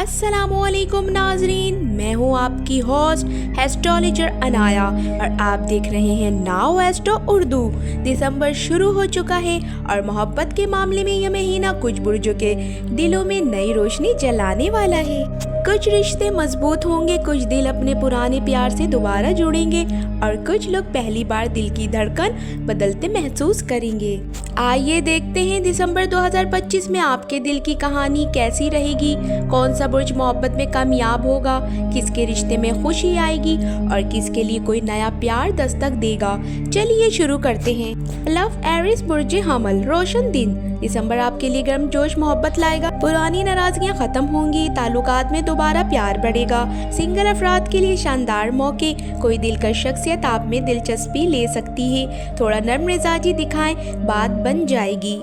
अस्सलामु अलैकुम नाजरीन, मैं हूँ आपकी होस्ट एस्ट्रोलॉजर अनाया और आप देख रहे हैं नाउ एस्ट्रो उर्दू। दिसंबर शुरू हो चुका है और मोहब्बत के मामले में यह महीना कुछ बुर्जों के दिलों में नई रोशनी जलाने वाला है। कुछ रिश्ते मजबूत होंगे, कुछ दिल अपने पुराने प्यार से दोबारा जुड़ेंगे और कुछ लोग पहली बार दिल की धड़कन बदलते महसूस करेंगे। आइए देखते हैं दिसंबर 2025 में आपके दिल की कहानी कैसी रहेगी। कौन सा बुर्ज मोहब्बत में कामयाब होगा, किसके रिश्ते में खुशी आएगी और किसके लिए कोई नया प्यार दस्तक देगा। चलिए शुरू करते हैं। लव एरिस बुर्ज हमल, रोशन दिन। दिसंबर आपके लिए गर्म जोश मोहब्बत लाएगा, पुरानी नाराजगियां खत्म होंगी, ताल्लुकात में दोबारा प्यार बढ़ेगा। सिंगल अफराद के लिए शानदार मौके, कोई दिलकश शख्सियत आप में दिलचस्पी ले सकती है। थोड़ा नर्म मिजाजी दिखाएं, बात बन जाएगी।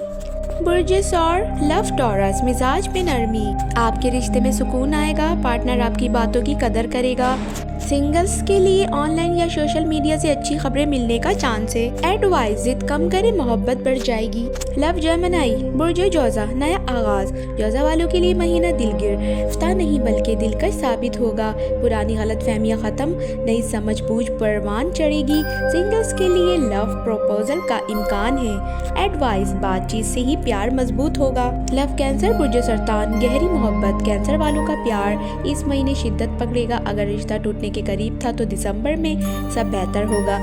बुर्ज सौर लव टॉरस, मिजाज में नरमी, आपके रिश्ते में सुकून आएगा, पार्टनर आपकी बातों की कदर करेगा। सिंगल्स के लिए ऑनलाइन या सोशल मीडिया से अच्छी खबरें मिलने का चांस है। एडवाइस, जिद कम करें, मोहब्बत बढ़ जाएगी। लव जेमिनी बुर्ज जौजा, नया आगाज। जौजा वालों के लिए महीना दिलगिरफ्ता नहीं बल्कि दिलकश साबित होगा। पुरानी गलत फहमियाँ खत्म, नई समझ बूझ परवान चढ़ेगी। सिंगल्स के लिए लव प्रपोजल का इम्कान है। एडवाइस, बातचीत से ही प्यार मजबूत होगा। लव कैंसर बुर्ज सरतान, गहरी मोहब्बत। कैंसर वालों का प्यार इस महीने शिद्दत पकड़ेगा। अगर रिश्ता टूटने के करीब था तो दिसंबर में सब बेहतर होगा।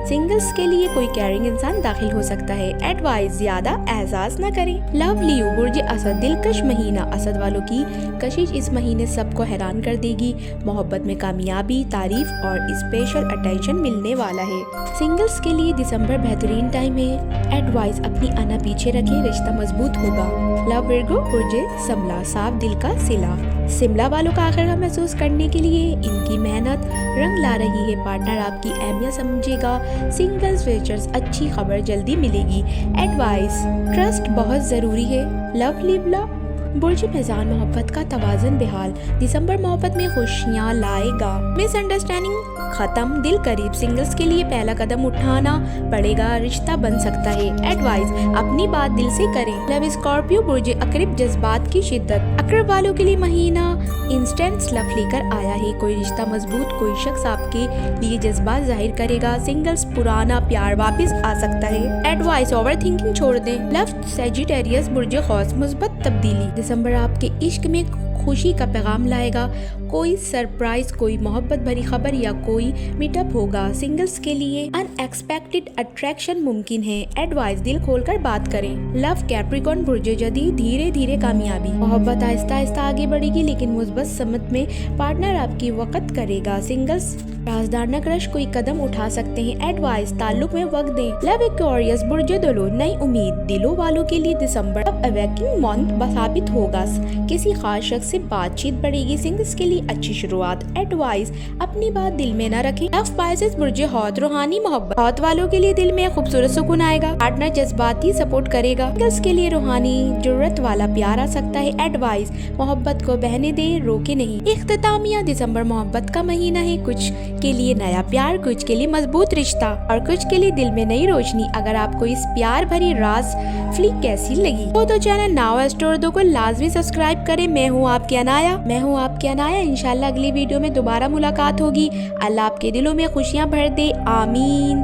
सिंगल्स के लिए कोई कैरिंग इंसान दाखिल हो सकता है। एडवाइस, ज्यादा एहसास न करें। लव लियो बुर्ज असद, दिलकश महीना। असद वालों की कशिश इस महीने सबको हैरान कर देगी। मोहब्बत में कामयाबी, तारीफ और स्पेशल अटेंशन मिलने वाला है। सिंगल्स के लिए दिसंबर बेहतरीन टाइम है। एडवाइस, अपनी अना पीछे रखें, रिश्ता मजबूत होगा। लव विर्गो बुर्ज समला, साफ दिल का सिला। शिमला वालों का आखिर महसूस करने के लिए इनकी मेहनत रंग ला रही है। पार्टनर आपकी अहमियत समझेगा। सिंगल्स वेचर्स, अच्छी खबर जल्दी मिलेगी। एडवाइस, ट्रस्ट बहुत जरूरी है। लव लिबला बुर्ज मेज़ान, मोहब्बत का तवाज़ुन बेहाल। दिसंबर मोहब्बत में खुशियाँ लाएगा। मिसअंडरस्टैंडिंग खत्म, दिल करीब। सिंगल्स के लिए पहला कदम उठाना पड़ेगा, रिश्ता बन सकता है। एडवाइस, अपनी बात दिल से करें। लव स्कॉर्पियो बुर्ज अकरब, जज्बात की शिद्दत। अकरब वालों के लिए महीना इंस्टेंट लव लेकर आया है। कोई रिश्ता मजबूत, कोई शख्स आपके लिए जज्बात जाहिर करेगा। सिंगल्स, पुराना प्यार वापस आ सकता है। एडवाइस, ओवर थिंकिंग छोड़ दें। लव सैजिटेरियस बुर्ज खौस, मुस्बत तब्दीली। दिसंबर आपके इश्क में खुशी का पैगाम लाएगा। कोई सरप्राइज, कोई मोहब्बत भरी खबर या कोई मीटअप होगा। सिंगल्स के लिए अनएक्सपेक्टेड अट्रैक्शन मुमकिन है। एडवाइस, दिल खोलकर बात करें। लव कैप्रिकॉर्न बुर्ज जदी, धीरे धीरे कामयाबी। मोहब्बत आहिस्ता आहिस्ता आगे बढ़ेगी लेकिन मुस्बत समत में पार्टनर आपकी वक़्त करेगा। सिंगल्स, राजदार क्रश, कोई कदम उठा सकते हैं। एडवाइस, ताल्लुक में वक्त दें। लव एक्वेरियस बुर्ज दलो, नई उम्मीद। दिलों वालों के लिए दिसंबर अवेकिंग मंथ साबित होगा। किसी खास शख्स से बातचीत बढ़ेगी। सिंगल्स के लिए अच्छी शुरुआत। एडवाइस, अपनी बात दिल में न रखें। लव पाइसेस बुर्ज हौत, रूहानी मोहब्बत। हौत वालों के लिए दिल में खूबसूरत सुकून आएगा। पार्टनर जज्बाती सपोर्ट करेगा। सिंगल्स के लिए रूहानी जरूरत वाला प्यार आ सकता है। एडवाइस, मोहब्बत को बहने दे, रोके नहीं। इख्तितामिया, दिसंबर मोहब्बत का महीना है। कुछ के लिए नया प्यार, कुछ के लिए मजबूत रिश्ता और कुछ के लिए दिल में नई रोशनी। अगर आपको इस प्यार भरी राज फ्लिक कैसी लगी तो चैनल नाउ एस्ट्रो उर्दू को लाजमी सब्सक्राइब करें। मैं हूँ आपकी अनाया। इंशाल्लाह अगली वीडियो में दोबारा मुलाकात होगी। अल्लाह आपके दिलों में खुशियाँ भर दे, आमीन।